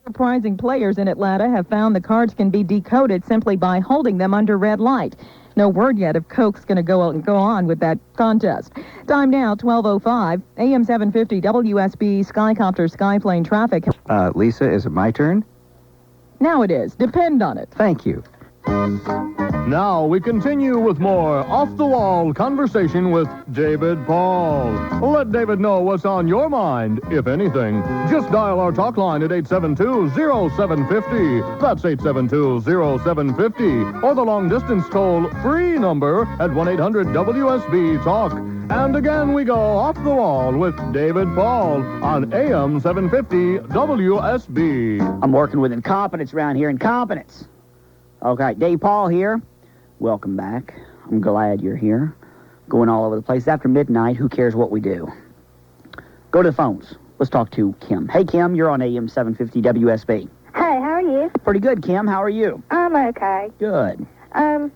Enterprising players in Atlanta have found the cards can be decoded simply by holding them under red light. No word yet if Coke's going to go on with that contest. Time now, 12:05. AM 750 WSB Skycopter Skyplane traffic. Lisa, is it my turn? Now it is. Depend on it. Thank you. Now we continue with more off-the-wall conversation with David Paul. Let David know what's on your mind, if anything. Just dial our talk line at 872-0750. That's 872-0750. Or the long-distance toll-free number at 1-800-WSB-TALK. And again, we go off the wall with David Paul on AM 750 WSB. I'm working with incompetence around here. Incompetence. Okay, Dave Paul here. Welcome back. I'm glad you're here. Going all over the place. After midnight, who cares what we do? Go to the phones. Let's talk to Kim. Hey, Kim, you're on AM 750 WSB. Hey, how are you? Pretty good, Kim. How are you? I'm okay. Good. I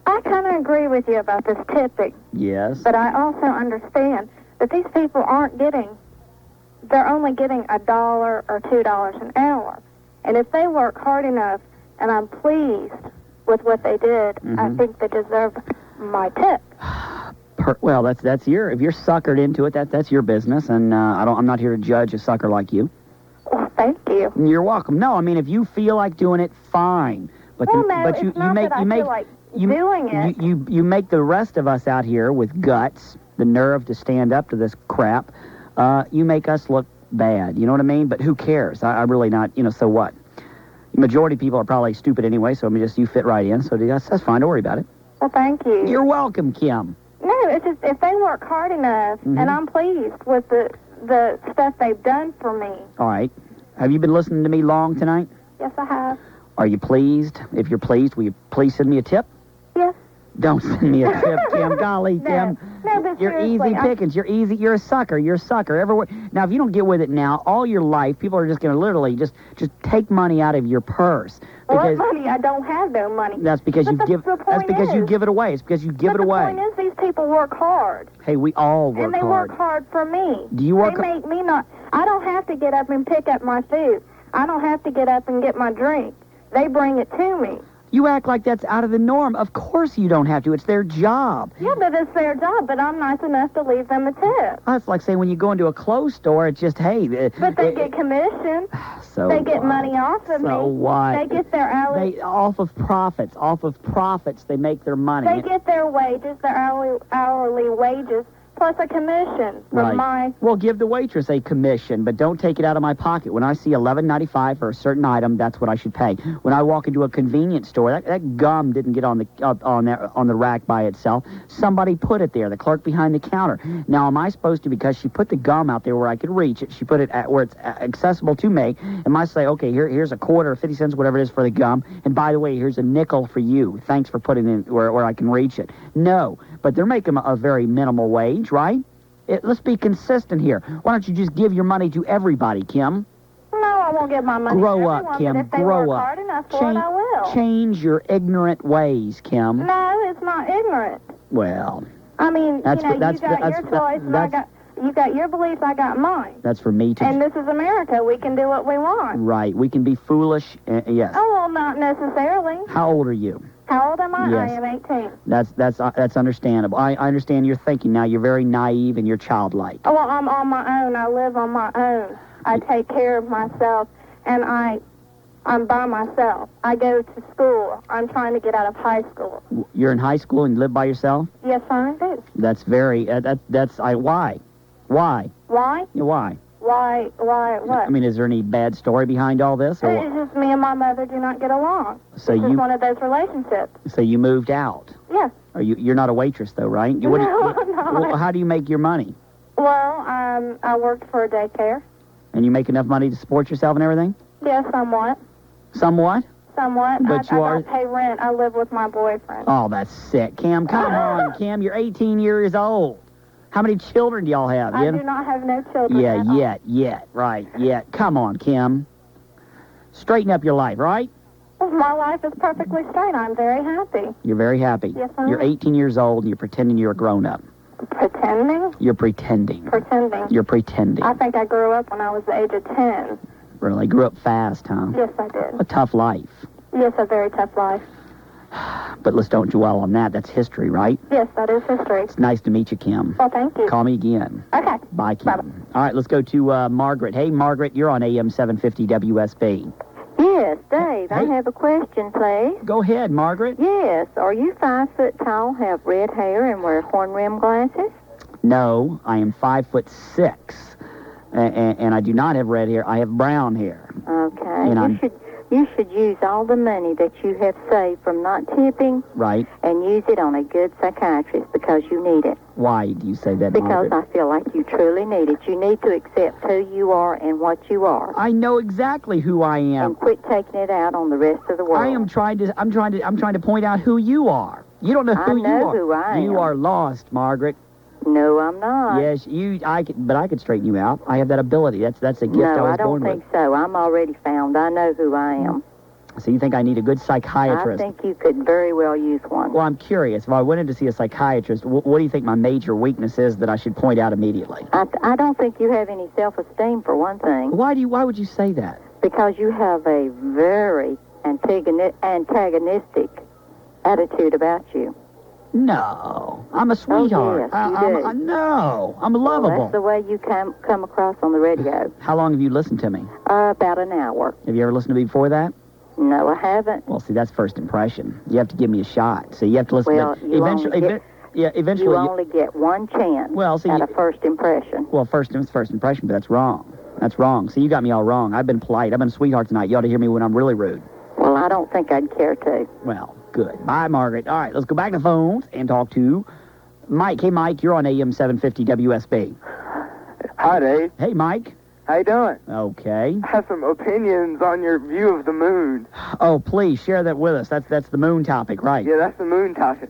kind of agree with you about this tipping. Yes. But I also understand that these people they're only getting $1 or $2 an hour. And if they work hard enough, and I'm pleased with what they did, I think they deserve my tip. Well, if you're suckered into it, that's your business, and I'm not here to judge a sucker like you. Well, thank you. You're welcome. No, I mean, if you feel like doing it, fine. But you make the rest of us out here with guts, the nerve to stand up to this crap. You make us look bad. You know what I mean? But who cares? I'm really not. So what? The majority of people are probably stupid anyway, so you fit right in. So that's fine. Don't worry about it. Well, thank you. You're welcome, Kim. No, it's just if they work hard enough, and I'm pleased with the stuff they've done for me. All right. Have you been listening to me long tonight? Yes, I have. Are you pleased? If you're pleased, will you please send me a tip? Yes. Don't send me a tip, Kim. Golly, Kim. No, but you're easy pickings. You're easy. You're a sucker. You're a sucker. Everywhere. Now, if you don't get with it now, all your life, people are just going to literally just take money out of your purse. What money? I don't have no money. That's because you give. That's because you give it away. It's because you give it away. The point is, these people work hard. Hey, we all work hard. And they work hard for me. Do you work? They make me not. I don't have to get up and pick up my food. I don't have to get up and get my drink. They bring it to me. You act like that's out of the norm. Of course you don't have to. It's their job. Yeah, but it's their job, but I'm nice enough to leave them a tip. That's like saying when you go into a clothes store, it's just, hey... But they get commission. So they get money off of me. So what? They get their hourly... Off of profits, they make their money. They get their wages, their hourly wages, plus a commission from my... Well, give the waitress a commission, but don't take it out of my pocket. When I see $11.95 for a certain item, that's what I should pay. When I walk into a convenience store, that gum didn't get on the rack by itself. Somebody put it there, the clerk behind the counter. Now, am I supposed to, because she put the gum out there where I could reach it, she put it where it's accessible to me, am I say, okay, here's a quarter or 50 cents, whatever it is for the gum, and by the way, here's a nickel for you. Thanks for putting it in where I can reach it. No, but they're making a very minimal wage, right? Let's be consistent here. Why don't you just give your money to everybody, Kim? No, I won't give my money to everyone, up, Kim. But if they Grow work up. hard enough for it, I will. Change your ignorant ways, Kim. No, it's not ignorant. Well, I mean, you got your choice, and you got your beliefs, I got mine. That's for me to... And this is America. We can do what we want. Right. We can be foolish, yes. Oh, well, not necessarily. How old are you? How old am I? Yes. I am 18. That's understandable. I understand your thinking now. You're very naive and you're childlike. Oh, well, I'm on my own. I live on my own. I take care of myself, and I'm by myself. I go to school. I'm trying to get out of high school. You're in high school and you live by yourself? Yes, I do. That's very... why? Why? Why? Yeah, why? Why what? I mean, is there any bad story behind all this? Or it's just me and my mother do not get along. So it's one of those relationships. So you moved out? Yes. You're not a waitress, though, right? No, I'm not. Well, how do you make your money? Well, I worked for a daycare. And you make enough money to support yourself and everything? Yes, somewhat. Somewhat? Somewhat. But I don't pay rent. I live with my boyfriend. Oh, that's sick. Kim, come on, Kim. You're 18 years old. How many children do y'all have? I do not have no children. Yeah, yet. Come on, Kim. Straighten up your life, right? Well, my life is perfectly straight. I'm very happy. You're very happy. Yes, I am. You're 18 years old and you're pretending you're a grown-up. Pretending? You're pretending. Pretending. You're pretending. I think I grew up when I was the age of 10. Really? Grew up fast, huh? Yes, I did. A tough life. Yes, a very tough life. But let's don't dwell on that. That's history, right? Yes, that is history. It's nice to meet you, Kim. Well, thank you. Call me again. Okay. Bye, Kim. Bye-bye. All right, let's go to Margaret. Hey, Margaret, you're on AM 750 WSB. Yes, Dave, I Hey. have a question, please. Go ahead, Margaret. Yes, are you 5 foot tall, have red hair, and wear horn-rimmed glasses? No, I am 5'6", and I do not have red hair. I have brown hair. Okay. And You should use all the money that you have saved from not tipping Right. and use it on a good psychiatrist because you need it. Why do you say that, Because Margaret? I feel like you truly need it. You need to accept who you are and what you are. I know exactly who I am. And quit taking it out on the rest of the world. I'm trying to point out who you are. You don't know who you know are. who I am. You are lost, Margaret. No, I'm not. Yes, but I could straighten you out. I have that ability. That's a gift I No, was I don't born think with. so. I'm already found. I know who I am. So you think I need a good I psychiatrist? think you could very well use one. Well, I'm curious. If I went in to see a psychiatrist, what do you think my major weakness is that I should point out immediately? I don't think you have any self-esteem, for one thing, Why would you say that? because you have a very antagonistic attitude about you. No, I'm a sweetheart. yes, you do. No, I'm Well, lovable. that's the way you come across on the radio. How long have you listened to me? About an hour. Have you ever listened to me before that? No, I haven't. Well, see, that's first impression. You have to give me a shot. So you have to listen Well, to you eventually. only get- Eventually. You only get one chance Well, see, at a first impression. Well, first impression, but that's wrong. That's wrong. See, you got me all wrong. I've been polite. I've been a sweetheart tonight. You ought to hear me when I'm really rude. Well, I don't think I'd care to. Well, good. Bye, Margaret. All right, let's go back to the phones and talk to Mike. Hey, Mike, you're on AM 750 WSB. Hi, Dave. Hey, Mike. How you doing? Okay. I have some opinions on your view of the moon. Oh, please share that with us. That's the moon topic, right? Yeah, that's the moon topic.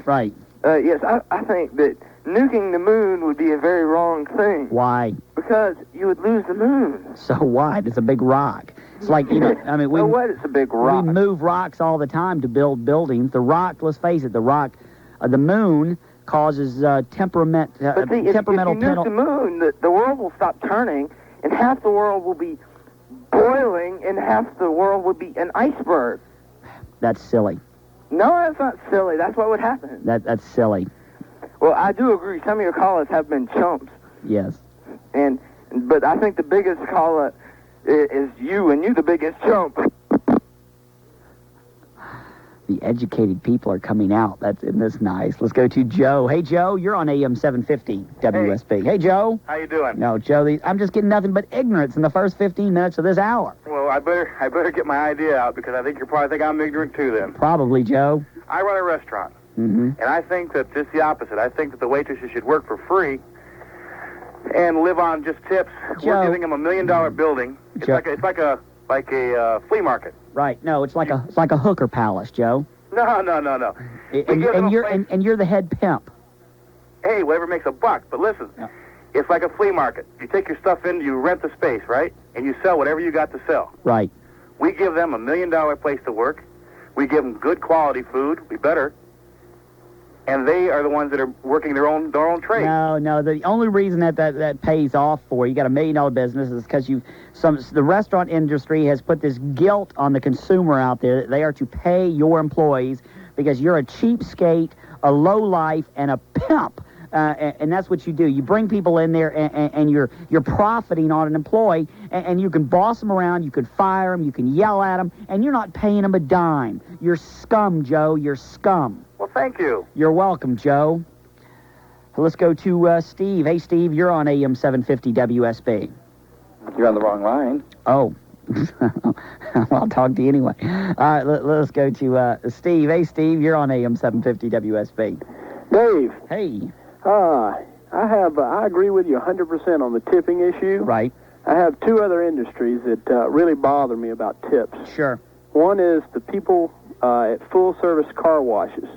Right. Yes, I think that nuking the moon would be a very wrong thing Why? because you would lose the moon. So what? It's a big rock. It's like, I mean, So what? It's a big rock. we move rocks all the time to build buildings. The rock, let's face it, the moon causes But see, if you temperamental nuke the moon, the world will stop turning, and half the world will be boiling, and half the world will be an iceberg. That's silly. No, that's not silly. That's what would happen. That's silly. Well, I do agree. Some of your callers have been chumps. Yes. But I think the biggest caller is you, and you the biggest chump. The educated people are coming out. That's nice. Let's go to Joe. Hey, Joe, you're on AM 750 WSB. Hey, Joe. How you doing? No, Joe, I'm just getting nothing but ignorance in the first 15 minutes of this hour. Well, I better get my idea out because I think you probably think I'm ignorant too. Then Probably, Joe. I run a restaurant, Mm-hmm. and I think that just the opposite. I think that the waitresses should work for free and live on just tips. Joe. We're giving them $1 million building. It's Joe. like a flea market. Right. No, it's like a hooker palace, Joe. No. And you're the head pimp. Hey, whatever makes a buck. But listen, Yeah. It's like a flea market. You take your stuff in, you rent the space, right? And you sell whatever you got to sell. Right. We give them $1 million place to work. We give them good quality food. We better. And they are the ones that are working their own trade. No. The only reason that pays off for you got $1 million business is because the restaurant industry has put this guilt on the consumer out there that they are to pay your employees because you're a cheapskate, a lowlife, and a pimp. And that's what you do. You bring people in there, and you're profiting on an employee, and you can boss them around, you can fire them, you can yell at them, and you're not paying them a dime. You're scum, Joe. You're scum. Well, thank you. You're welcome, Joe. Let's go to Steve. Hey, Steve, you're on AM 750 WSB. You're on the wrong line. Oh. Well, I'll talk to you anyway. All right, let's go to Steve. Hey, Steve, you're on AM 750 WSB. Dave, Hey. I agree with you 100% on the tipping issue. Right. I have two other industries that really bother me about tips. Sure. One is the people at full-service car washes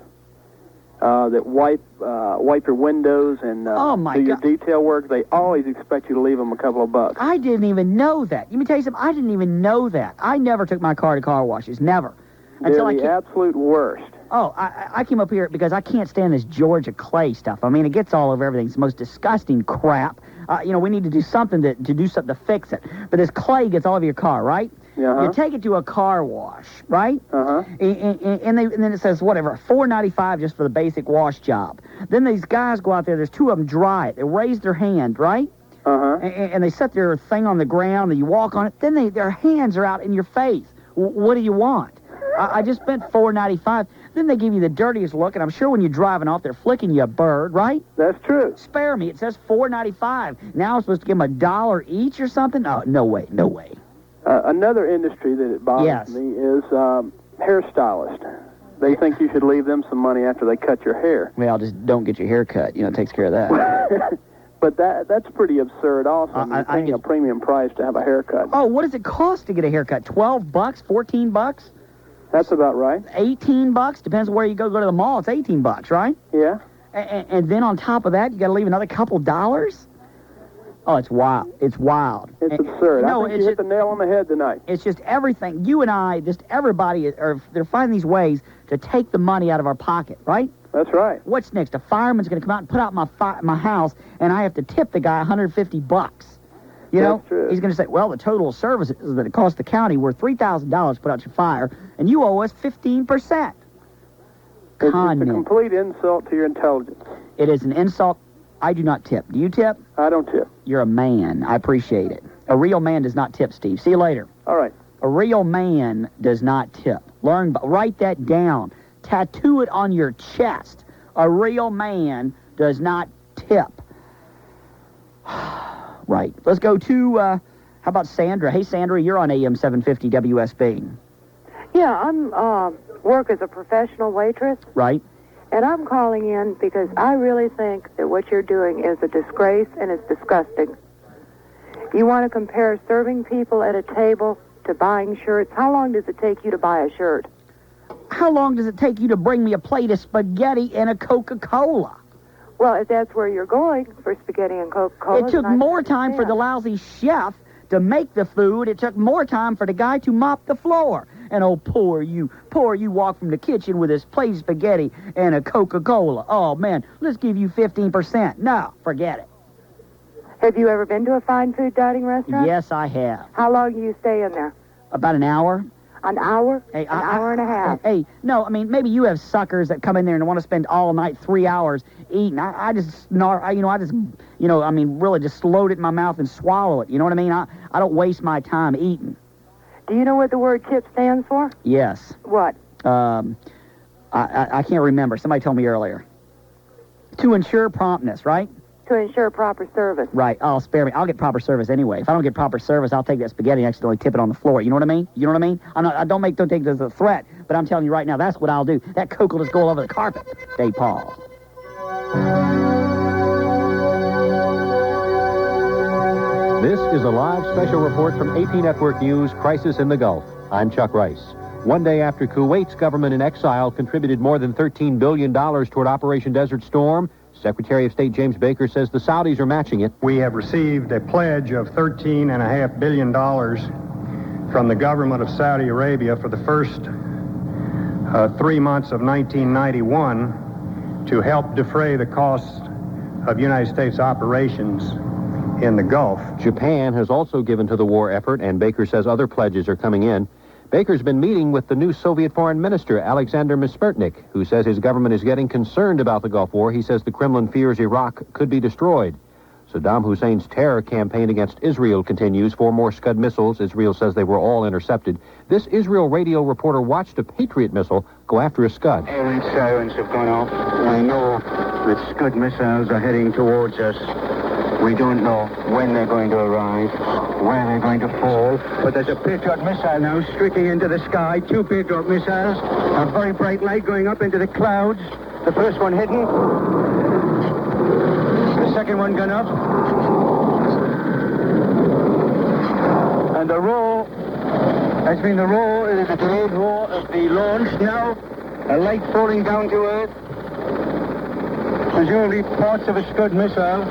that wipe your windows and Oh, my do your God. detail work. They always expect you to leave them a couple of bucks. I didn't even know that. Let me tell you something. I didn't even know that. I never took my car to car washes. Never. They're the absolute worst. Oh, I came up here because I can't stand this Georgia clay stuff. I mean, it gets all over everything. It's the most disgusting crap. We need to do something to fix it. But this clay gets all over your car, right? Uh-huh. You take it to a car wash, right? Uh-huh. And then it says, whatever, $4.95 just for the basic wash job. Then these guys go out there, there's two of them dry it. They raise their hand, right? Uh-huh. And they set their thing on the ground, and you walk on it. Then their hands are out in your face. What do you want? I just spent $4.95. Then they give you the dirtiest look, and I'm sure when you're driving off, they're flicking you a bird, right? That's true. Spare me. It says $4.95. Now I'm supposed to give them $1 each or something? Oh, no way. Another industry that it bothers me is hairstylists. They think you should leave them some money after they cut your hair. Well, just don't get your hair cut. It takes care of that. But that's pretty absurd also. You're paying a premium price to have a haircut. Oh, what does it cost to get a haircut? $12? $14? That's about right. $18? Depends on where you go to the mall. It's $18, right? Yeah. And then on top of that, you got to leave another couple dollars? Oh, it's wild. It's wild. It's absurd. No, I think you hit the nail on the head tonight. It's just everything. You and I, just everybody, they're finding these ways to take the money out of our pocket, right? That's right. What's next? A fireman's going to come out and put out my house, and I have to tip the guy $150. That's true. He's going to say, well, the total services that it cost the county were $3,000 to put out your fire, and you owe us 15%. It's a complete insult to your intelligence. It is an insult. I do not tip. Do you tip? I don't tip. You're a man. I appreciate it. A real man does not tip, Steve. See you later. All right. A real man does not tip. Write that down. Tattoo it on your chest. A real man does not tip. Right. Let's go to, how about Sandra? Hey, Sandra, you're on AM 750 WSB. Yeah, I'm work as a professional waitress. Right. And I'm calling in because I really think that what you're doing is a disgrace and it's disgusting. You want to compare serving people at a table to buying shirts? How long does it take you to buy a shirt? How long does it take you to bring me a plate of spaghetti and a Coca-Cola? Well, if that's where you're going for spaghetti and Coca-Cola... It took more time for the lousy chef to make the food. It took more time for the guy to mop the floor. And oh, poor you walk from the kitchen with this plate of spaghetti and a Coca-Cola. Oh, man, let's give you 15%. No, forget it. Have you ever been to a fine food dining restaurant? Yes, I have. How long do you stay in there? About an hour. An hour? Hey, an hour and a half? Hey, no, I mean, maybe you have suckers that come in there and want to spend all night, 3 hours eating. I just really just load it in my mouth and swallow it. You know what I mean? I don't waste my time eating. Do you know what the word tip stands for? Yes. What? I can't remember. Somebody told me earlier. To ensure promptness, right? To ensure proper service. Right. Oh, spare me. I'll get proper service anyway. If I don't get proper service, I'll take that spaghetti and accidentally tip it on the floor. You know what I mean? You know what I mean? Don't take this as a threat, but I'm telling you right now, that's what I'll do. That Coke will just go all over the carpet. Dave Paul. This is a live special report from AP Network News, Crisis in the Gulf. I'm Chuck Rice. One day after Kuwait's government in exile contributed more than $13 billion toward Operation Desert Storm, Secretary of State James Baker says the Saudis are matching it. We have received a pledge of $13.5 billion from the government of Saudi Arabia for the first 3 months of 1991 to help defray the costs of United States operations in the Gulf. Japan has also given to the war effort, and Baker says other pledges are coming in. Baker's been meeting with the new Soviet Foreign Minister, Alexander Mispertnik, who says his government is getting concerned about the Gulf War. He says the Kremlin fears Iraq could be destroyed. Saddam Hussein's terror campaign against Israel continues. 4 more Scud missiles. Israel says they were all intercepted. This Israel radio reporter watched a Patriot missile go after a Scud. Alien sirens have gone off. We know that Scud missiles are heading towards us. We don't know when they're going to arrive, where they're going to fall, but there's a Patriot missile now streaking into the sky. 2 Patriot missiles, a very bright light going up into the clouds. The first one hidden. The second one gone up. And the roar has been the delayed roar of the launch. Now, a light falling down to earth. Presumably parts of a Scud missile.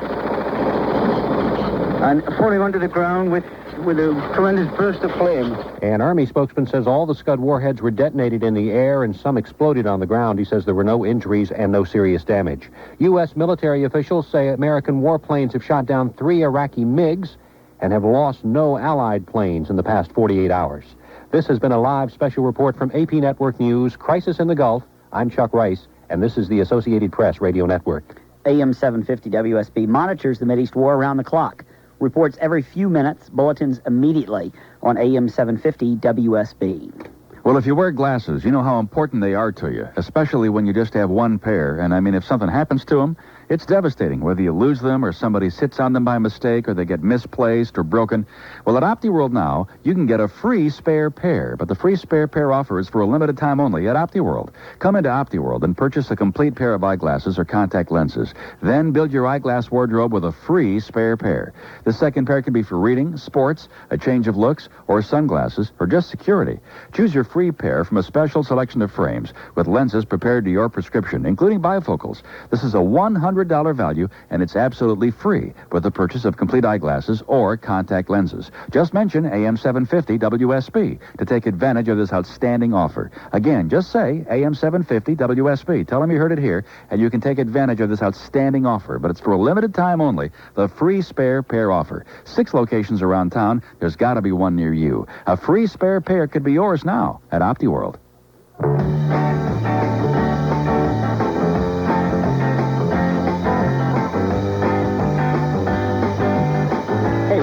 and falling onto the ground with a tremendous burst of flame. An Army spokesman says all the Scud warheads were detonated in the air and some exploded on the ground. He says there were no injuries and no serious damage. U.S. military officials say American warplanes have shot down 3 Iraqi MiGs and have lost no Allied planes in the past 48 hours. This has been a live special report from AP Network News, Crisis in the Gulf. I'm Chuck Rice, and this is the Associated Press Radio Network. AM 750 WSB monitors the Mideast war around the clock. Reports every few minutes, bulletins immediately on AM 750 WSB. Well, if you wear glasses, you know how important they are to you, especially when you just have one pair. And I mean, if something happens to them, it's devastating, whether you lose them or somebody sits on them by mistake or they get misplaced or broken. Well, at OptiWorld now, you can get a free spare pair, but the free spare pair offer is for a limited time only at OptiWorld. Come into OptiWorld and purchase a complete pair of eyeglasses or contact lenses. Then build your eyeglass wardrobe with a free spare pair. The second pair can be for reading, sports, a change of looks, or sunglasses, or just security. Choose your free pair from a special selection of frames with lenses prepared to your prescription, including bifocals. This is a $100 value, and it's absolutely free with the purchase of complete eyeglasses or contact lenses. Just mention AM 750 WSB to take advantage of this outstanding offer. Again, just say AM 750 WSB. Tell them you heard it here, and you can take advantage of this outstanding offer. But it's for a limited time only, the free spare pair offer. 6 locations around town. There's got to be one near you. A free spare pair could be yours now at OptiWorld.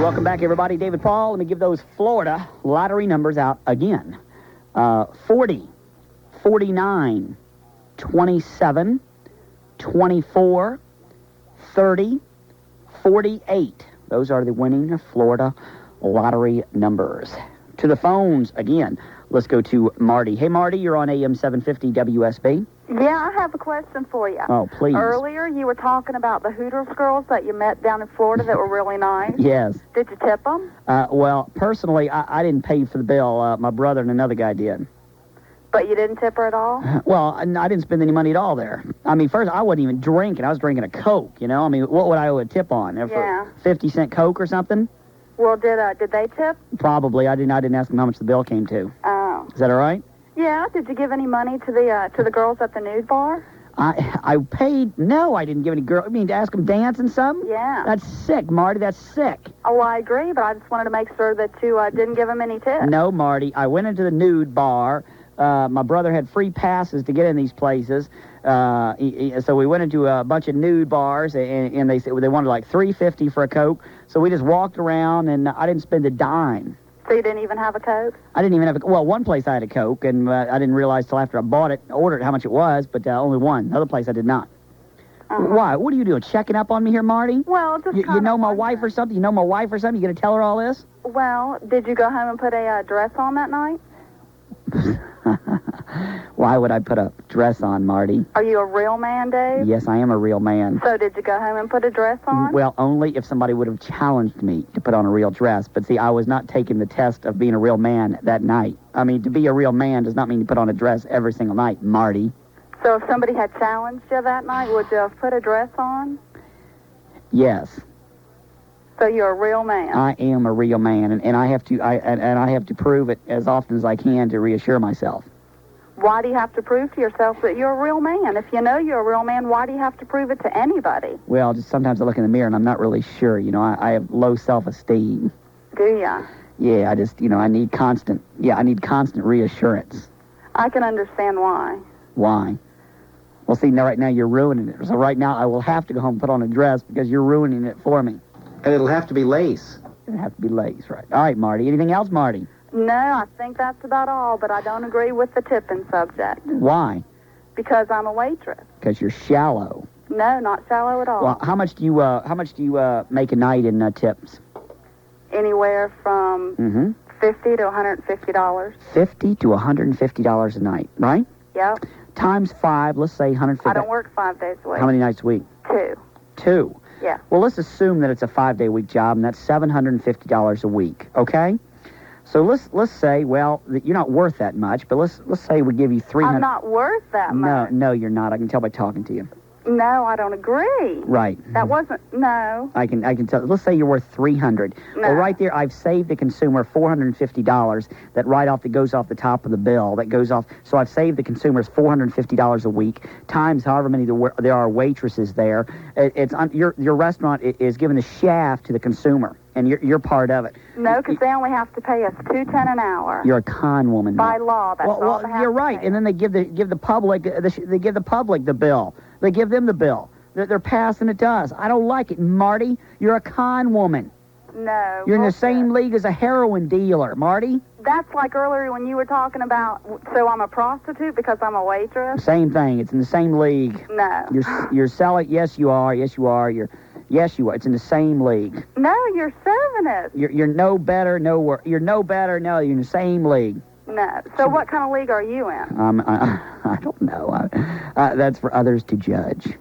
Welcome back, everybody. David Paul. Let me give those Florida lottery numbers out again. 40, 49, 27, 24, 30, 48. Those are the winning Florida lottery numbers. To the phones again. Let's go to Marty. Hey, Marty, you're on AM 750 WSB. Yeah, I have a question for you. Oh, please. Earlier, you were talking about the Hooters girls that you met down in Florida that were really nice. Yes. Did you tip them? Well, personally, I didn't pay for the bill. My brother and another guy did. But you didn't tip her at all? Well, I didn't spend any money at all there. I mean, first, I wasn't even drinking. I was drinking a Coke, you know? I mean, what would I owe a tip on? Yeah. 50-cent Coke or something? Well, did they tip? Probably. I didn't ask them how much the bill came to. Oh. Is that all right? Yeah. Did you give any money to the girls at the nude bar? I paid. No, I didn't give any girl. I mean, to ask them dance and something? Yeah. That's sick, Marty. That's sick. Oh, I agree, but I just wanted to make sure that you didn't give them any tips. No, Marty. I went into the nude bar. My brother had free passes to get in these places. So we went into a bunch of nude bars, and they said they wanted like $3.50 for a Coke. So we just walked around, and I didn't spend a dime. So you didn't even have a Coke? I didn't even have a... Well, one place I had a Coke, and I didn't realize till after I bought it, ordered how much it was, but only one. Another place I did not. Why? What are you doing? Checking up on me here, Marty? Well, just you know my wife or something? You know my wife or something? You going to tell her all this? Well, did you go home and put a dress on that night? Why would I put a dress on, Marty? Are you a real man, Dave? Yes, I am a real man. So did you go home and put a dress on? Well, only if somebody would have challenged me to put on a real dress. But see, I was not taking the test of being a real man that night. I mean, to be a real man does not mean you put on a dress every single night, Marty. So if somebody had challenged you that night, would you have put a dress on? Yes. So you're a real man. I am a real man, and I have to I have to prove it as often as I can to reassure myself. Why do you have to prove to yourself that you're a real man? If you know you're a real man, why do you have to prove it to anybody? Well, just sometimes I look in the mirror and I'm not really sure. You know, I have low self-esteem. Do ya? Yeah, I just, I need constant reassurance. I can understand why. Why? Well, see, now right now you're ruining it. So right now I will have to go home and put on a dress because you're ruining it for me. And it'll have to be lace. It'll have to be lace, right. All right, Marty. Anything else, Marty? No, I think that's about all, but I don't agree with the tipping subject. Why? Because I'm a waitress. Because you're shallow. No, not shallow at all. Well, how much do you make a night in tips? Anywhere from $50 to $150. $50 to $150 a night, right? Yep. Times 5, let's say $150. I don't work 5 days a week. How many nights a week? 2. 2. Yeah. Well, let's assume that it's a 5-day-week job, and that's $750 a week, okay? So let's say, well, that you're not worth that much, but let's say we give you $300. I'm not worth that much. No, you're not. I can tell by talking to you. No, I don't agree. Right. That wasn't, no. I can tell. Let's say you're worth $300. No. Well, right there, I've saved the consumer $450. That goes off the top of the bill. That goes off. So I've saved the consumers $450 a week times however many there are waitresses there. Your restaurant is giving the shaft to the consumer, and you're part of it. No, because they only have to pay us $2.10 an hour. You're a con woman. By law, that's all they have you're to right. pay. And then they give the public the bill. They give them the bill. They're passing it to us. I don't like it, Marty. You're a con woman. No. You're in the same league as a heroin dealer, Marty. That's like earlier when you were talking about, so I'm a prostitute because I'm a waitress? Same thing. It's in the same league. No. You're selling. Yes, you are. Yes, you are. Yes, you are. It's in the same league. No, you're serving it. You're no better. You're no better. No, you're in the same league. No. So what kind of league are you in? I don't know. That's for others to judge.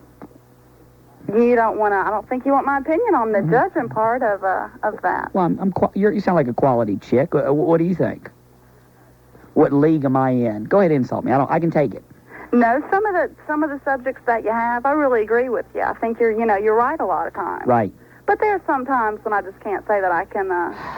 You don't want to. I don't think you want my opinion on the judging part of that. Well, you sound like a quality chick. What do you think? What league am I in? Go ahead and insult me. I can take it. No, some of the subjects that you have, I really agree with you. I think you're right a lot of times. Right. But there are some times when I just can't say that I can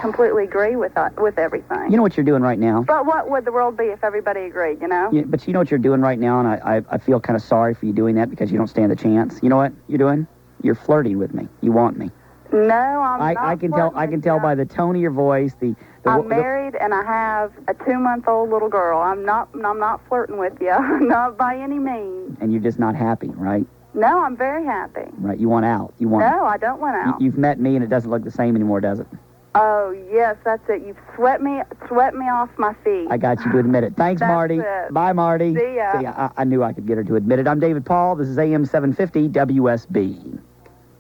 completely agree with everything. You know what you're doing right now? But what would the world be if everybody agreed, Yeah, but you know what you're doing right now, and I feel kind of sorry for you doing that because you don't stand a chance. You know what you're doing? You're flirting with me. You want me. No, I'm not. I can tell by the tone of your voice. I'm married and I have a 2-month-old little girl. I'm not flirting with you, not by any means. And you're just not happy, right? No, I'm very happy. Right, you want out. No, I don't want out. You've met me and it doesn't look the same anymore, does it? Oh, yes, that's it. You've swept me off my feet. I got you to admit it. Thanks, Marty. It. Bye, Marty. See ya. See ya. I knew I could get her to admit it. I'm David Paul. This is AM 750 WSB.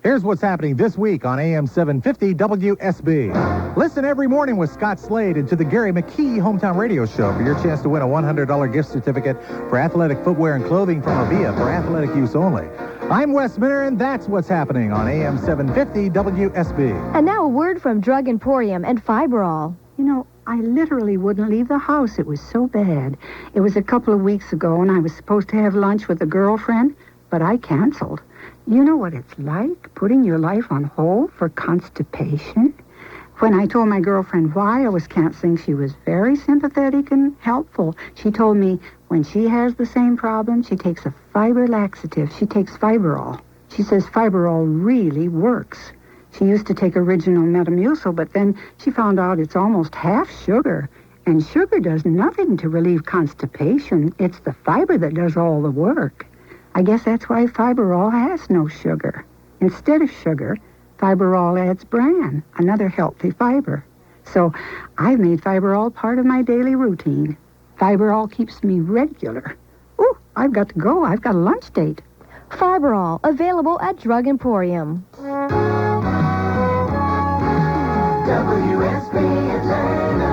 Here's what's happening this week on AM 750 WSB. Listen every morning with Scott Slade into the Gary McKee Hometown Radio Show for your chance to win a $100 gift certificate for athletic footwear and clothing from Avia for athletic use only. I'm Wes Minner, and that's what's happening on AM 750 WSB. And now a word from Drug Emporium and Fiberall. You know, I literally wouldn't leave the house. It was so bad. It was a couple of weeks ago, and I was supposed to have lunch with a girlfriend, but I canceled. You know what it's like, putting your life on hold for constipation? When I told my girlfriend why I was canceling, she was very sympathetic and helpful. She told me when she has the same problem, she takes a fiber laxative. She takes Fiberall. She says Fiberall really works. She used to take original Metamucil, but then she found out it's almost half sugar. And sugar does nothing to relieve constipation. It's the fiber that does all the work. I guess that's why Fiberall has no sugar. Instead of sugar, Fiberall adds bran, another healthy fiber. So I've made Fiberall part of my daily routine. Fiberall keeps me regular. Ooh, I've got to go. I've got a lunch date. Fiberall, available at Drug Emporium. WSB Atlanta.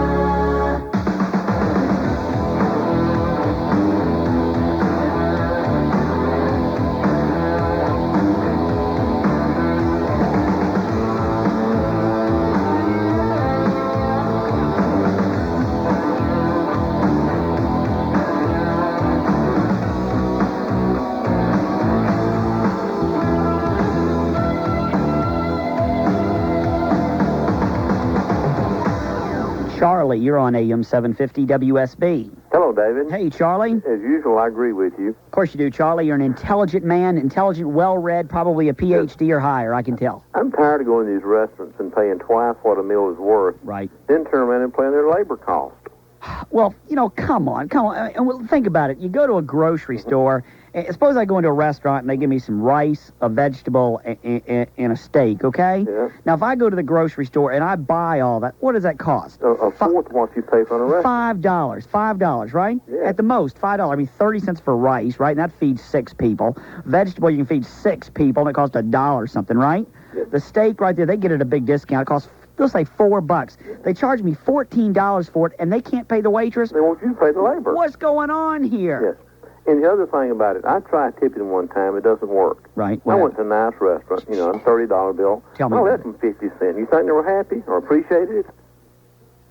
Charlie, you're on AM 750 WSB. Hello, David. Hey, Charlie. As usual, I agree with you. Of course you do, Charlie. You're an intelligent man, intelligent, well-read, probably a PhD or higher, I can tell. I'm tired of going to these restaurants and paying twice what a meal is worth. Right. Then turn around and pay their labor cost. Well, come on. Think about it. You go to a grocery store. Suppose I go into a restaurant and they give me some rice, a vegetable, and a steak, okay? Yeah. Now, if I go to the grocery store and I buy all that, what does that cost? A fourth of what you pay for a restaurant. $5, right? Yeah. At the most, $5. I mean, 30 cents for rice, right? And that feeds 6 people. Vegetable, you can feed 6 people, and it costs $1 something, right? Yeah. The steak right there, they get it at a big discount. It costs, let's say, $4. They charge me $14 for it, and they can't pay the waitress. They want you to pay the labor. What's going on here? Yes. And the other thing about it, I tried tipping them one time. It doesn't work. Right. I went to a nice restaurant, a $30 bill. Tell me I about left them 50 cents. You think they were happy or appreciated it?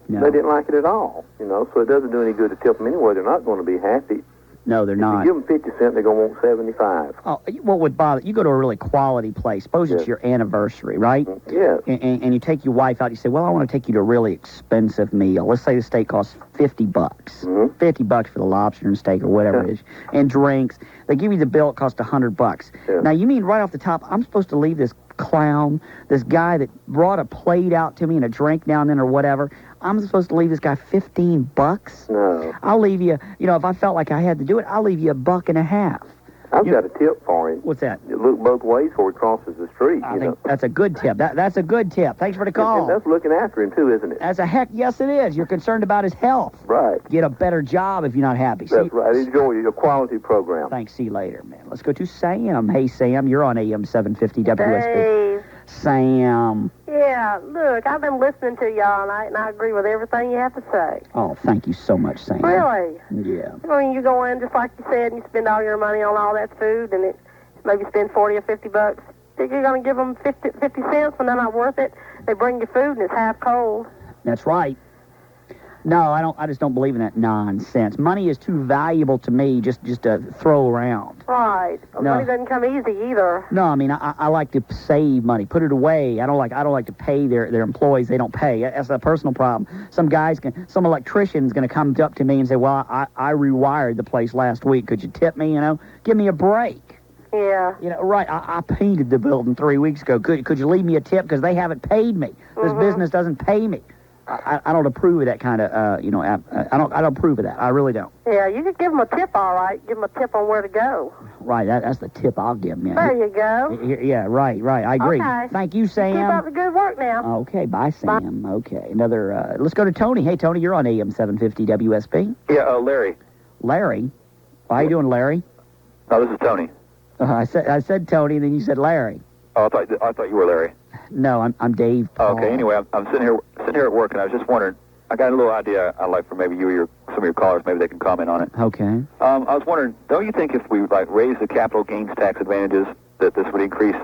No. They didn't like it at all, so it doesn't do any good to tip them anyway. They're not going to be happy. No, they're not. If you give them 50 cents, they're going to want 75. Oh, what would bother you? Go to a really quality place. Suppose it's your anniversary, right? Yeah. And you take your wife out. You say, well, I want to take you to a really expensive meal. Let's say the steak costs $50. $50 for the lobster and steak or whatever it is, and drinks. They give you the bill. It costs $100. Yeah. Now, you mean right off the top, I'm supposed to leave this clown, this guy that brought a plate out to me and a drink now and then or whatever, I'm supposed to leave this guy $15? No. I'll leave you, if I felt like I had to do it, I'll leave you $1.50. I've got a tip for him. What's that? Look both ways before he crosses the street. I think that's a good tip. That's a good tip. Thanks for the call. And that's looking after him, too, isn't it? That's a heck, yes, it is. You're concerned about his health. Right. Get a better job if you're not happy. That's right. Enjoy your quality program. Thanks. See you later, man. Let's go to Sam. Hey, Sam, you're on AM 750 WSB. Dave. Sam. Yeah, look, I've been listening to you all night, and I agree with everything you have to say. Oh, thank you so much, Sam. Really? Yeah. I mean, you go in, just like you said, and you spend all your money on all that food, and it maybe spend 40 or 50 bucks. Think you're going to give them 50 cents when they're not worth it? They bring you food, and it's half cold. That's right. No, I just don't believe in that nonsense. Money is too valuable to me just to throw around. Right. No. Money doesn't come easy either. No, I mean I like to save money, put it away. I don't like to pay their employees. They don't pay. That's a personal problem. Some electrician's going to come up to me and say, "Well, I rewired the place last week. Could you tip me? Give me a break." Yeah. Right. I painted the building 3 weeks ago. Could you leave me a tip because they haven't paid me? This business doesn't pay me. I don't approve of that kind of, I don't approve of that. I really don't. Yeah, you could give them a tip, all right. Give them a tip on where to go. Right, that's the tip I'll give them. There you go. Yeah, right. I agree. Okay. Thank you, Sam. Keep up the good work now. Okay, bye, Sam. Bye. Okay, another, let's go to Tony. Hey, Tony, you're on AM 750 WSB. Yeah, Larry. Larry? How you doing, Larry? No, this is Tony. I said Tony, and then you said Larry. Oh, I thought you were Larry. No, I'm Dave Paul. Okay, anyway, I'm sitting here at work, and I was just wondering, I got a little idea I'd like for maybe you or some of your callers, maybe they can comment on it. Okay. I was wondering, don't you think if we raise the capital gains tax advantages, that this would increase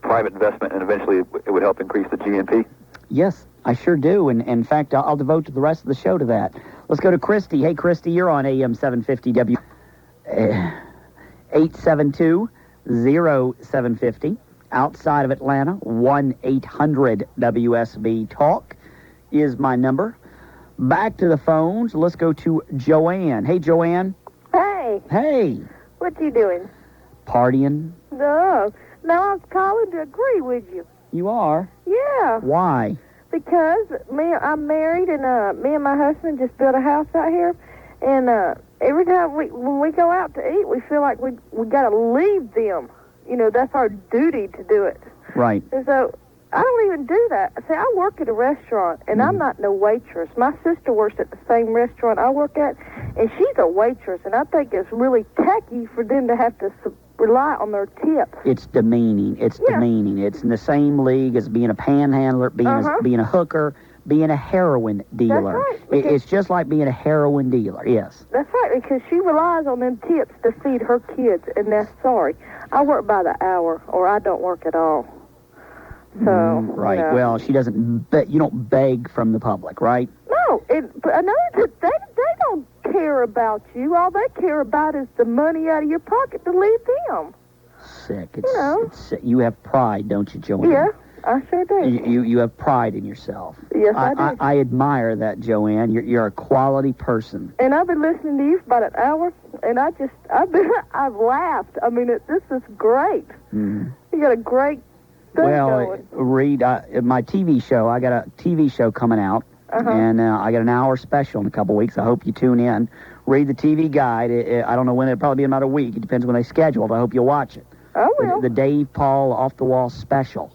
private investment and eventually it would help increase the GNP? Yes, I sure do. And in fact, I'll devote the rest of the show to that. Let's go to Christy. Hey, Christy, you're on AM 750 872-0750. Outside of Atlanta, 1-800-WSB-TALK is my number. Back to the phones. Let's go to JoAnne. Hey, JoAnne. Hey. Hey. What you doing? Partying. No. I was calling to agree with you. You are? Yeah. Why? Because I'm married, and me and my husband just built a house out here, and every time when we go out to eat, we feel like we got to leave them. That's our duty to do it. Right. And so I don't even do that. See, I work at a restaurant, and I'm not no waitress. My sister works at the same restaurant I work at, and she's a waitress, and I think it's really tacky for them to have to rely on their tips. It's demeaning. It's demeaning. It's in the same league as being a panhandler, being a hooker, being a heroin dealer. That's right. It's just like being a heroin dealer, yes. That's right, because she relies on them tips to feed her kids, and that's sorry. I work by the hour, or I don't work at all. So, right. Well, she doesn't. You don't beg from the public, right? No. They don't care about you. All they care about is the money out of your pocket to leave them. Sick. It's sick. You have pride, don't you, JoAnne? Yeah, I sure do. You have pride in yourself. Yes, I do. I admire that, JoAnne. You're a quality person. And I've been listening to you for about an hour, and I've laughed. I mean, this is great. Mm. You got a great thing going. Reed, my TV show. I got a TV show coming out, and I got an hour special in a couple weeks. I hope you tune in. Read the TV guide. I don't know when. It'll probably be about a week. It depends when they schedule it. I hope you'll watch it. I will. The Dave Paul Off the Wall special.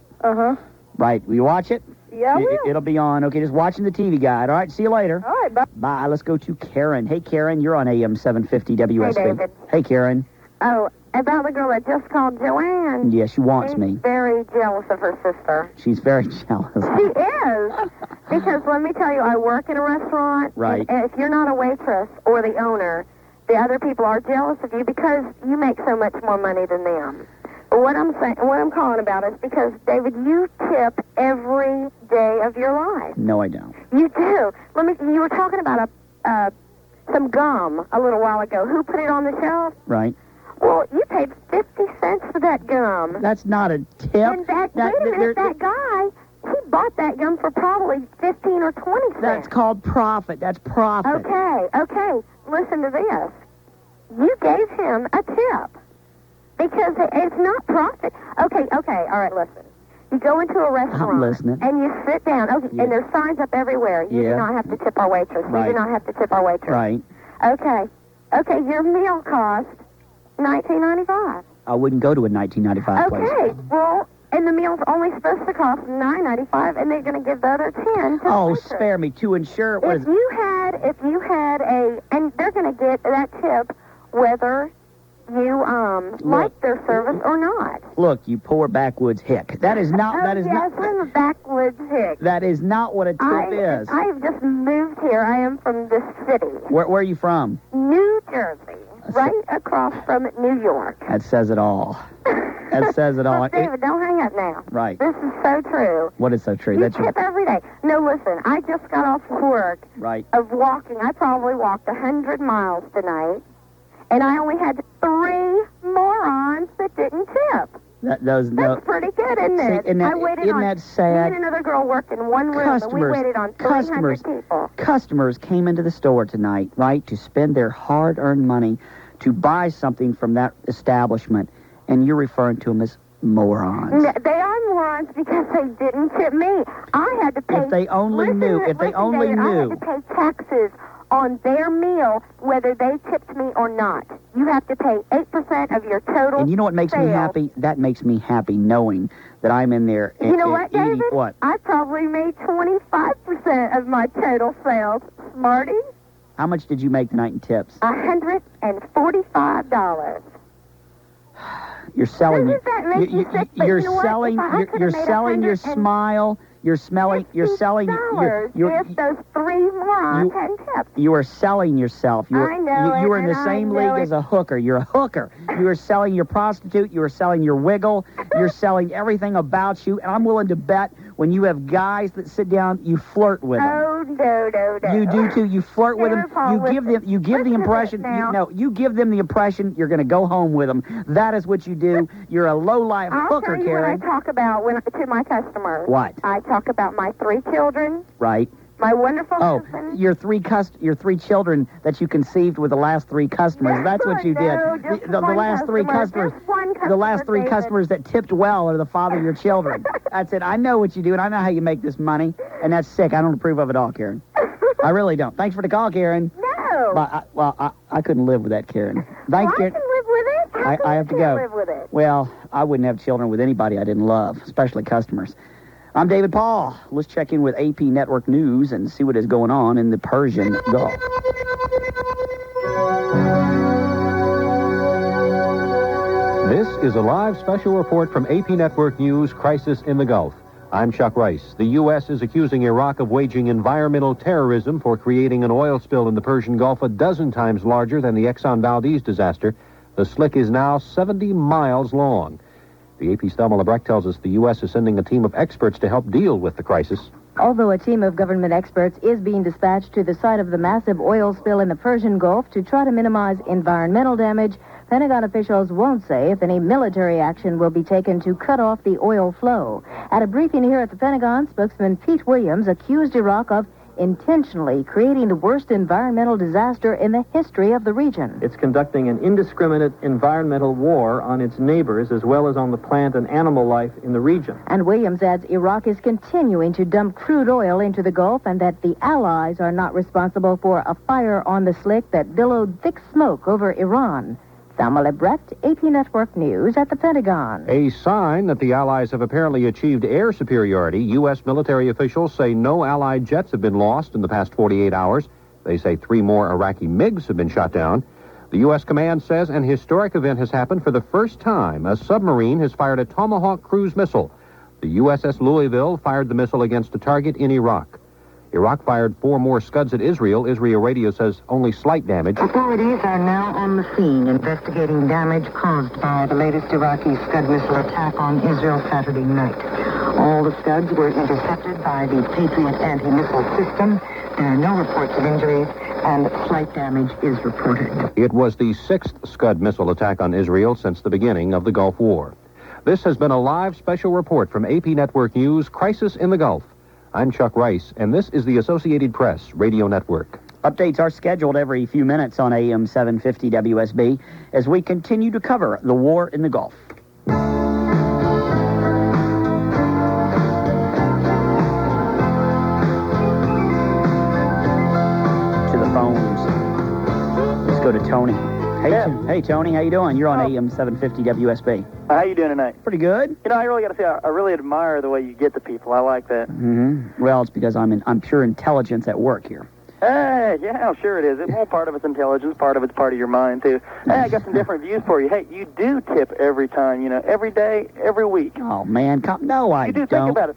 Right. Will you watch it? Yeah, I will. It'll be on. Okay, just watching the TV guide. All right, see you later. All right, bye. Bye. Let's go to Karen. Hey, Karen, you're on AM 750 WSB. Hey, David. Hey, Karen. Oh, about the girl that just called JoAnne. Yeah, she wants me. Very jealous of her sister. She's very jealous. She is. Because let me tell you, I work in a restaurant. Right. And if you're not a waitress or the owner, the other people are jealous of you because you make so much more money than them. What I'm calling about is because, David, you tip every day of your life. No, I don't. You do. You were talking about a some gum a little while ago. Who put it on the shelf? Right. Well, you paid 50 cents for that gum. That's not a tip. And wait a minute, that guy, he bought that gum for probably 15 or 20 cents. That's called profit. That's profit. Okay. Listen to this. You gave him a tip because it's not profit. Okay. All right, listen. You go into a restaurant I'm listening. and you sit down. Okay, and there's signs up everywhere. You do not have to tip our waitress. Right. You do not have to tip our waitress. Right. Okay, your meal cost $19.95. I wouldn't go to a $19.95 place. Okay, well, and the meal's only supposed to cost $9.95, and they're going to give the other 10 to Oh, the waitress. spare me. To insure it was... If you had and they're going to get that tip whether you like their service or not. Look, you poor backwoods hick. That is not... I'm a backwoods hick. That is not what a tip is. I have just moved here. I am from this city. Where are you from? New Jersey. Right across from New York. That says it all. That says it all. Well, David, don't hang up now. Right. This is so true. What is so true? You tip every day. No, listen, I just got off work of walking. I probably walked 100 miles tonight, and I only had 3 morons that didn't tip. That's pretty good, isn't it? I waited isn't on that sad? Me and another girl worked in one room, and we waited on 300 people. Customers came into the store tonight, right, to spend their hard-earned money to buy something from that establishment, and you're referring to them as morons. They are morons because they didn't tip me. I had to pay... If they only knew. I had to pay taxes on their meal, whether they tipped me or not. You have to pay 8% of your total. And you know what makes me happy? That makes me happy knowing that I'm in there. You know what, David? What? I probably made 25% of my total sales. Marty? How much did you make tonight in tips? $145. You're selling. Doesn't that make you sick? But You're you know what? selling. You're selling your smile. You're selling. You're selling. If those 3 morons hadn't tipped. You are selling yourself. I know You are in the same league as a hooker. You're a hooker. You are selling your prostitute. You are selling your wiggle. You're selling everything about you. And I'm willing to bet when you have guys that sit down, you flirt with them. Oh, no. You do too. You flirt with them. You give the impression. You give them the impression you're going to go home with them. That is what you do. You're a low-life hooker, Karen. What I talk about to my customers. What? I talk about my 3 children. Right. My wonderful husband. Your 3 children that you conceived with the last 3 customers. That's what you did. The last 3 customers. The last 3 customers that tipped well are the father of your children. That's it. I know what you do, and I know how you make this money, and that's sick. I don't approve of it all, Karen. I really don't. Thanks for the call, Karen. No. But I couldn't live with that, Karen. Thanks, Karen. I can live with it. I have to go. Live with it. Well, I wouldn't have children with anybody I didn't love, especially customers. I'm David Paul. Let's check in with AP Network News and see what is going on in the Persian Gulf. This is a live special report from AP Network News, Crisis in the Gulf. I'm Chuck Rice. The U.S. is accusing Iraq of waging environmental terrorism for creating an oil spill in the Persian Gulf 12 times larger than the Exxon Valdez disaster. The slick is now 70 miles long. The AP's Thelma Lebrecht tells us the U.S. is sending a team of experts to help deal with the crisis. Although a team of government experts is being dispatched to the site of the massive oil spill in the Persian Gulf to try to minimize environmental damage, Pentagon officials won't say if any military action will be taken to cut off the oil flow. At a briefing here at the Pentagon, spokesman Pete Williams accused Iraq of intentionally creating the worst environmental disaster in the history of the region. It's conducting an indiscriminate environmental war on its neighbors as well as on the plant and animal life in the region. And Williams adds Iraq is continuing to dump crude oil into the Gulf and that the Allies are not responsible for a fire on the slick that billowed thick smoke over Iran. Thelma Lebrecht, AP Network News at the Pentagon. A sign that the Allies have apparently achieved air superiority. U.S. military officials say no Allied jets have been lost in the past 48 hours. They say 3 more Iraqi MiGs have been shot down. The U.S. command says an historic event has happened for the first time. A submarine has fired a Tomahawk cruise missile. The USS Louisville fired the missile against a target in Iraq. Iraq fired 4 more Scuds at Israel. Israel radio says only slight damage. Authorities are now on the scene investigating damage caused by the latest Iraqi Scud missile attack on Israel Saturday night. All the Scuds were intercepted by the Patriot anti-missile system. There are no reports of injuries. and flight damage is reported. It was the 6th Scud missile attack on Israel since the beginning of the Gulf War. This has been a live special report from AP Network News, Crisis in the Gulf. I'm Chuck Rice, and this is the Associated Press Radio Network. Updates are scheduled every few minutes on AM 750 WSB as we continue to cover the war in the Gulf. To the phones. Let's go to Tony. Hey, Tony, how you doing? You're on AM 750 WSB. How you doing tonight? Pretty good. You know, I really got to say, I really admire the way you get to people. I like that. Mm-hmm. Well, it's because I'm pure intelligence at work here. Hey, yeah, sure it is. Well, part of it's intelligence, part of it's part of your mind, too. Hey, I got some different views for you. Hey, you do tip every time, you know, every day, every week. Oh, man, no, I don't. You do.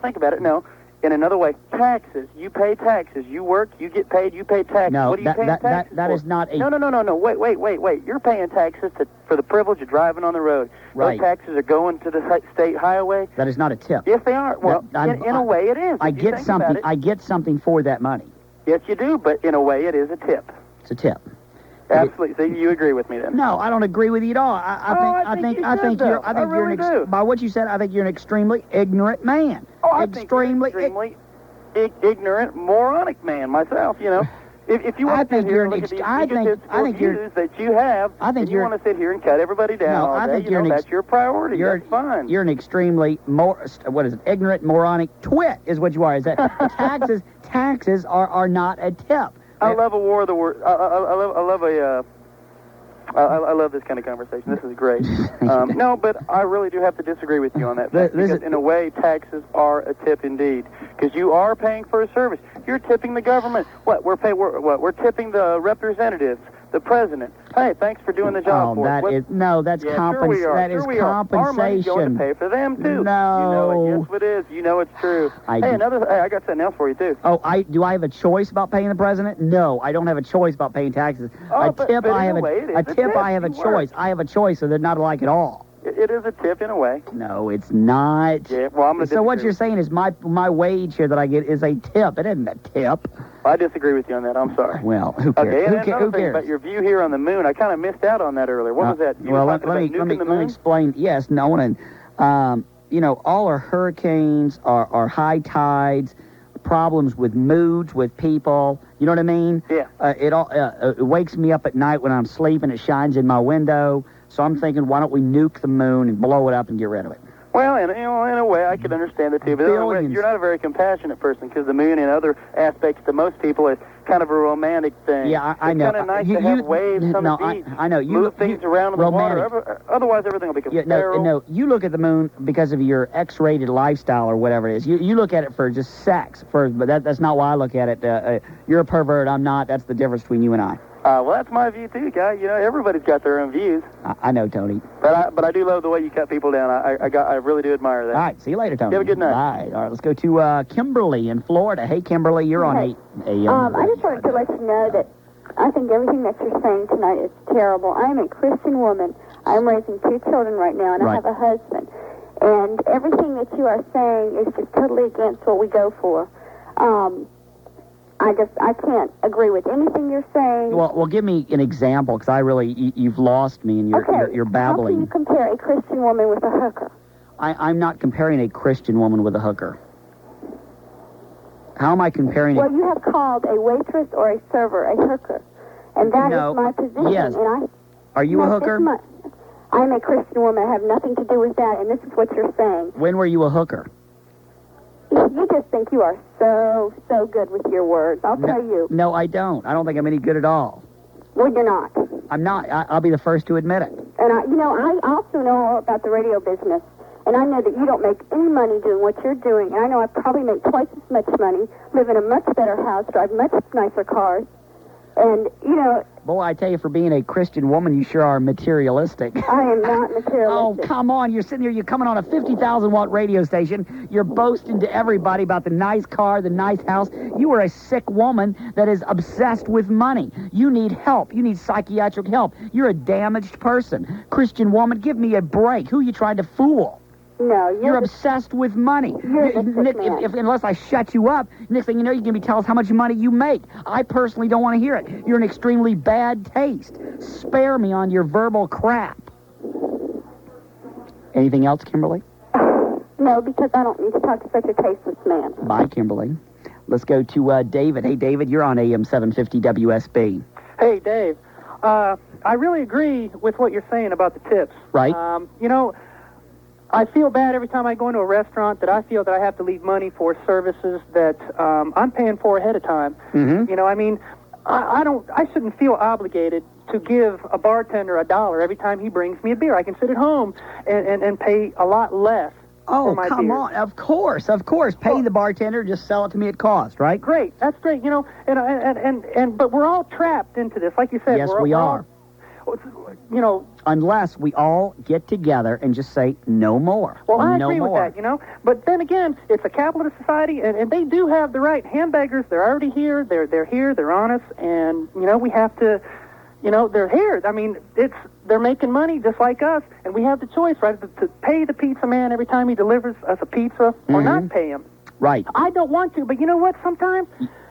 Think about it. No. In another way, taxes. You pay taxes. You work, you get paid, you pay taxes. No, what are you paying taxes that for? is not a... No. Wait. You're paying taxes for the privilege of driving on the road. Right. Those taxes are going to the state highway. That is not a tip. Yes, they are. Well, in a way it is. I get something for that money. Yes, you do, but in a way it is a tip. It's a tip. Absolutely. So you agree with me then? No, I don't agree with you at all. I think by what you said, I think you're an extremely ignorant man. Oh, I think you're an extremely ignorant, moronic man myself. You know, if you want to sit here and look at these egotistical views that you have, and you want to sit here and cut everybody down all day, that's your priority. That's fine. You're an extremely ignorant, moronic twit is what you are. Is that taxes are not a tip. I love a war of the word. I love this kind of conversation. This is great. No, but I really do have to distree with you on that. Because in a way, taxes are a tip indeed. Because you are paying for a service. You're tipping the government. We're tipping the representatives, the president. Hey, thanks for doing the job for us. That's compensation. That is compensation. Our money's going to pay for them too. No. You know it. Yes, it is. You know it's true. I got something else for you too. Oh, do I have a choice about paying the president? No, I don't have a choice about paying taxes. I have a choice. I have a choice, so they're not alike at all. It is a tip in a way. No, it's not. Yeah, well, I'm going to So what you're saying is my wage here that I get is a tip. It isn't a tip. I disagree with you on that. I'm sorry. Well, who cares? Okay, and another thing about your view here on the moon, I kind of missed out on that earlier. What was that? Let me explain. Yes, no, and all our hurricanes, our high tides, problems with moods, with people. You know what I mean? Yeah. It wakes me up at night when I'm sleeping. It shines in my window. So I'm thinking, why don't we nuke the moon and blow it up and get rid of it? Well, in a way, I could understand it too. But you're not a very compassionate person because the moon and other aspects to most people is kind of a romantic thing. Yeah, I know. It's kind of nice to have waves on the beach. I know. Move things around in the water. Otherwise, everything will become sterile. No, you look at the moon because of your X-rated lifestyle or whatever it is. You look at it for just sex. But that's not why I look at it. You're a pervert. I'm not. That's the difference between you and I. Well, that's my view too, guy. You know, everybody's got their own views. I know, Tony. But I do love the way you cut people down. I really do admire that. All right, see you later, Tony. You have a good night. All right, let's go to Kimberly in Florida. Hey, Kimberly, you're on 8 a.m. I just wanted to let you know that I think everything that you're saying tonight is terrible. I am a Christian woman. I'm raising 2 children right now, and I have a husband. And everything that you are saying is just totally against what we go for. I can't agree with anything you're saying. Well, give me an example, because you've lost me and you're babbling. How can you compare a Christian woman with a hooker? I'm not comparing a Christian woman with a hooker. How am I comparing? Well, you have called a waitress or a server a hooker, and that is my position. Yes. Are you a hooker? I'm a Christian woman. I have nothing to do with that, and this is what you're saying. When were you a hooker? You just think you are so good with your words. I'll tell you. No, I don't. I don't think I'm any good at all. Well, you're not. I'm not. I'll be the first to admit it. And I also know all about the radio business, and I know that you don't make any money doing what you're doing. And I know I probably make twice as much money, live in a much better house, drive much nicer cars, and Boy, I tell you, for being a Christian woman, you sure are materialistic. I am not materialistic. Oh, come on. You're sitting here, you're coming on a 50,000-watt radio station. You're boasting to everybody about the nice car, the nice house. You are a sick woman that is obsessed with money. You need help. You need psychiatric help. You're a damaged person. Christian woman, give me a break. Who are you trying to fool? No, you're obsessed with money. Nick, unless I shut you up, next thing you know, you're going to be telling us how much money you make. I personally don't want to hear it. You're an extremely bad taste. Spare me on your verbal crap. Anything else, Kimberly? No, because I don't need to talk to such a tasteless man. Bye, Kimberly. Let's go to David. Hey, David, you're on AM 750 WSB. Hey, Dave. I really agree with what you're saying about the tips. Right. You know, I feel bad every time I go into a restaurant that I feel that I have to leave money for services that I'm paying for ahead of time. Mm-hmm. You know, I mean, I shouldn't feel obligated to give a bartender $1 every time he brings me a beer. I can sit at home and pay a lot less. Oh, come on. Of course. Pay the bartender, just sell it to me at cost, right? Great. That's great. You know, and but we're all trapped into this. Like you said, yes, we are. You know, unless we all get together and just say no more. Well, I no agree more. with that, you know. But then again, it's a capitalist society, and they do have the right. Handbaggers, they're already here. They're here. They're honest, and you know we have to. You know, they're here. I mean, they're making money just like us, and we have the choice, right, to pay the pizza man every time he delivers us a pizza, or not pay him. Right. I don't want to, but you know what? Sometimes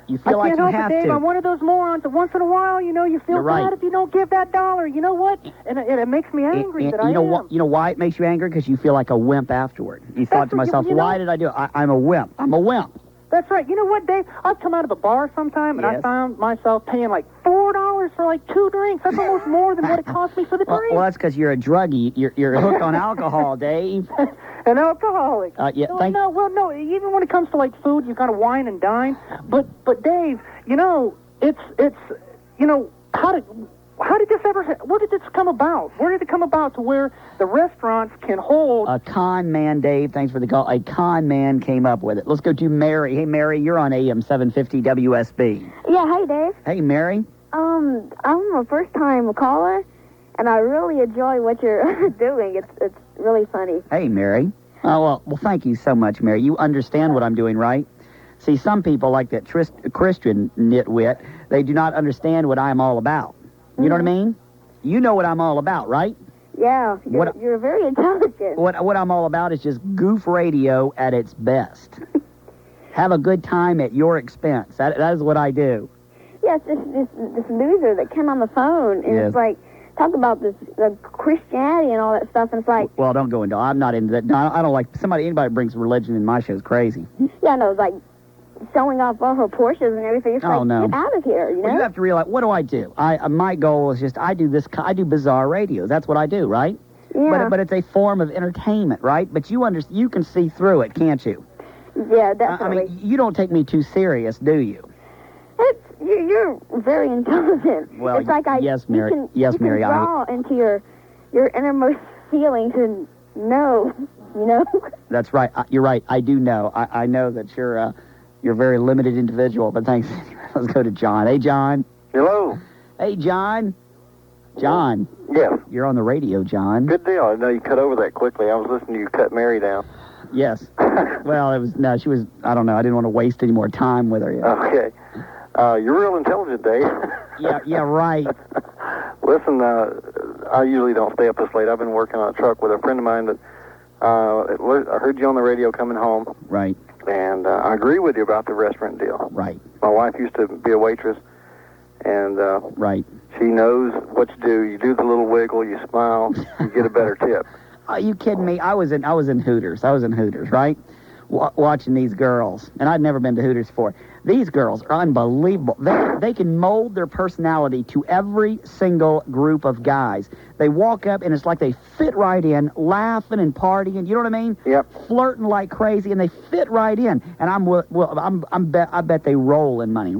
you feel like you have to. I can't help it, Dave. I'm one of those morons that once in a while, you know, you feel bad if you don't give that $1. You know what? And it makes me angry that I am. You know why it makes you angry? Because you feel like a wimp afterward. You thought to myself, why did I do it? I'm a wimp. I'm a wimp. That's right. You know what, Dave? I've come out of a bar sometime, and I found myself paying like $4 for like 2 drinks. That's almost more than what it cost me for the drink. Well, that's because you're a druggie. You're hooked on alcohol, Dave. An alcoholic. Yeah. No. Even when it comes to like food, you've got to wine and dine. But Dave, you know, it's you know how did this where did this come about? Where did it come about to where the restaurants can hold... A con man, Dave, thanks for the call. A con man came up with it. Let's go to Mary. Hey, Mary, you're on AM 750 WSB. Yeah, hey, Dave. Hey, Mary. I'm a first-time caller, and I really enjoy what you're doing. It's really funny. Hey, Mary. Oh, well, thank you so much, Mary. You understand what I'm doing, right? See, some people, like that Christian nitwit, they do not understand what I'm all about. You know what I mean? You know what I'm all about, right? Yeah, you're very intelligent. What I'm all about is just goof radio at its best. Have a good time at your expense. That is what I do. Yes, this loser that came on the phone, and it's like, talk about the Christianity and all that stuff, and it's like... Well, don't go into... I'm not into that. No, I don't like... Anybody brings religion in my show is crazy. Yeah, no, it's like... showing off all her Porsches and everything. It's get out of here, you know? Well, you have to realize, what do? My goal is just, I do bizarre radio. That's what I do, right? Yeah. But it's a form of entertainment, right? But you can see through it, can't you? Yeah, definitely. I mean, you don't take me too serious, do you? You're very intelligent. Well, it's like yes, Mary. You can draw into your innermost feelings and know, you know? That's right. You're right. I do know. I know that you're a very limited individual, but thanks. Let's go to John. Hey, John. Hello. Hey, John. John. Yes. You're on the radio, John. Good deal. I know you cut over that quickly. I was listening to you cut Mary down. Yes. Well, she was, I don't know. I didn't want to waste any more time with her yet. Okay. You're real intelligent, Dave. Yeah, right. Listen, I usually don't stay up this late. I've been working on a truck with a friend of mine that I heard you on the radio coming home. Right. And I agree with you about the restaurant deal. Right. My wife used to be a waitress, and right. She knows what to do. You do the little wiggle, you smile, you get a better tip. Are you kidding me? I was in Hooters. Right? Watching these girls, and I'd never been to Hooters before. These girls are unbelievable. They can mold their personality to every single group of guys. They walk up, and it's like they fit right in, laughing and partying. You know what I mean? Yep. Flirting like crazy, and they fit right in. And I bet they roll in money.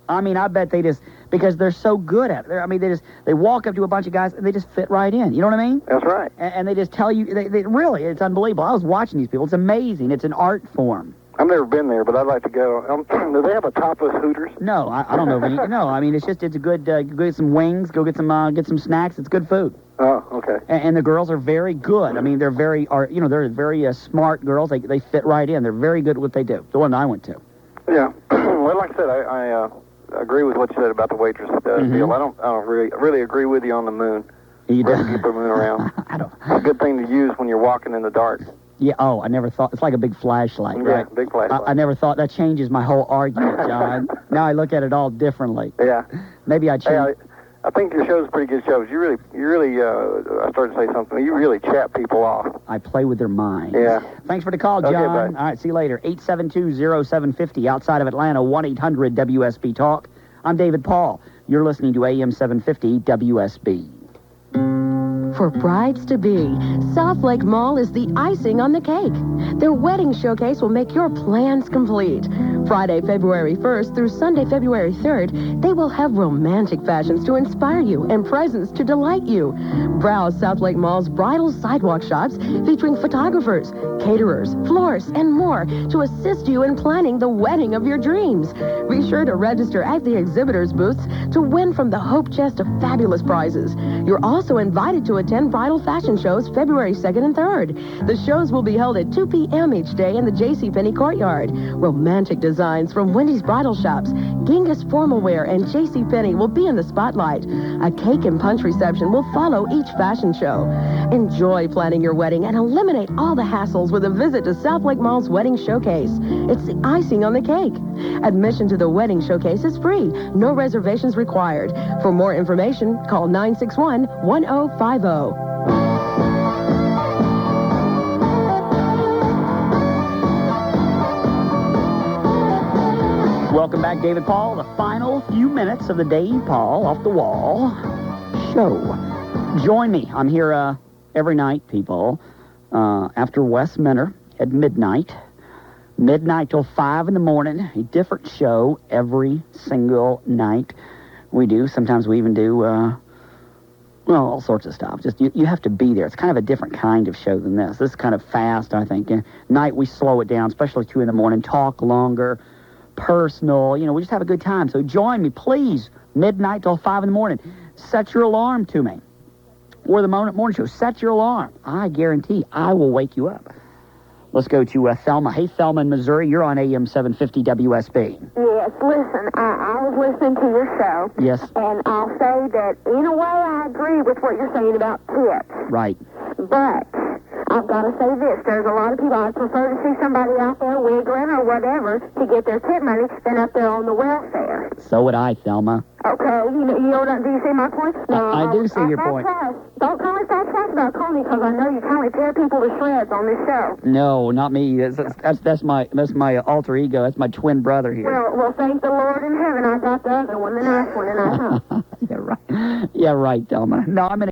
I mean, I bet they just, because they're so good at it. They walk up to a bunch of guys and they just fit right in. You know what I mean? That's right. And they just tell you, they really, it's unbelievable. I was watching these people. It's amazing. It's an art form. I've never been there, but I'd like to go. Do they have a topless Hooters? No, I don't know. No, I mean, it's a good, go get some wings, go get some snacks. It's good food. Oh, okay. And the girls are very good. I mean, they're very smart girls. They fit right in. They're very good at what they do. The one I went to. Yeah. Well, like I said, I agree with what you said about the waitress deal. I don't really agree with you on the moon. You do. Keep it moving around. It's a good thing to use when you're walking in the dark. Yeah, I never thought. It's like a big flashlight, right? Yeah, big flashlight. I never thought. That changes my whole argument, John. Now I look at it all differently. Yeah. Maybe I change. Hey, I think your show's a pretty good show. You really, I started to say something. You really chat people off. I play with their minds. Yeah. Thanks for the call, John. Okay, bye. All right, see you later. 872-0750 outside of Atlanta, 1-800-WSB-TALK. I'm David Paul. You're listening to AM 750 WSB. For brides-to-be, South Lake Mall is the icing on the cake. Their wedding showcase will make your plans complete. Friday, February 1st through Sunday, February 3rd, they will have romantic fashions to inspire you and presents to delight you. Browse South Lake Mall's bridal sidewalk shops featuring photographers, caterers, florists, and more to assist you in planning the wedding of your dreams. Be sure to register at the exhibitors' booths to win from the Hope Chest of fabulous prizes. You're also invited to attend bridal fashion shows February 2nd and 3rd. The shows will be held at 2 p.m. each day in the JCPenney courtyard. Romantic designs from Wendy's Bridal Shops, Genghis Formal Wear, and JCPenney will be in the spotlight. A cake and punch reception will follow each fashion show. Enjoy planning your wedding and eliminate all the hassles with a visit to South Lake Mall's Wedding Showcase. It's the icing on the cake. Admission to the Wedding Showcase is free. No reservations required. For more information, call 961-1050. Welcome back, David Paul. The final few minutes of the Dave Paul Off the Wall show. Join me. I'm here every night, people, after Westminster at midnight till 5 in the morning. A different show every single night we do. Sometimes we even do, all sorts of stuff. Just you have to be there. It's kind of a different kind of show than this. This is kind of fast, I think. At night, we slow it down, especially 2 in the morning, talk longer, personal. We just have a good time. So join me, please, midnight till 5 in the morning. Set your alarm to me. Or the morning show. Set your alarm. I guarantee I will wake you up. Let's go to Thelma. Hey, Thelma in Missouri. You're on AM 750 WSB. Yes, listen, I was listening to your show. Yes. And I'll say that, in a way, I agree with what you're saying about tips. Right. But I've got to say this. There's a lot of people, I'd prefer to see somebody out there wiggling or whatever to get their tip money than up there on the welfare. So would I, Thelma. Okay, do you see my point? No, I do see your point. Don't call me fat trash about Coney, because I know you kindly tear people to shreds on this show. No, not me. That's my alter ego. That's my twin brother here. Well, thank the Lord in heaven I got the other one, the nice one, and I Yeah, right. Yeah, right, Thelma. No, I'm in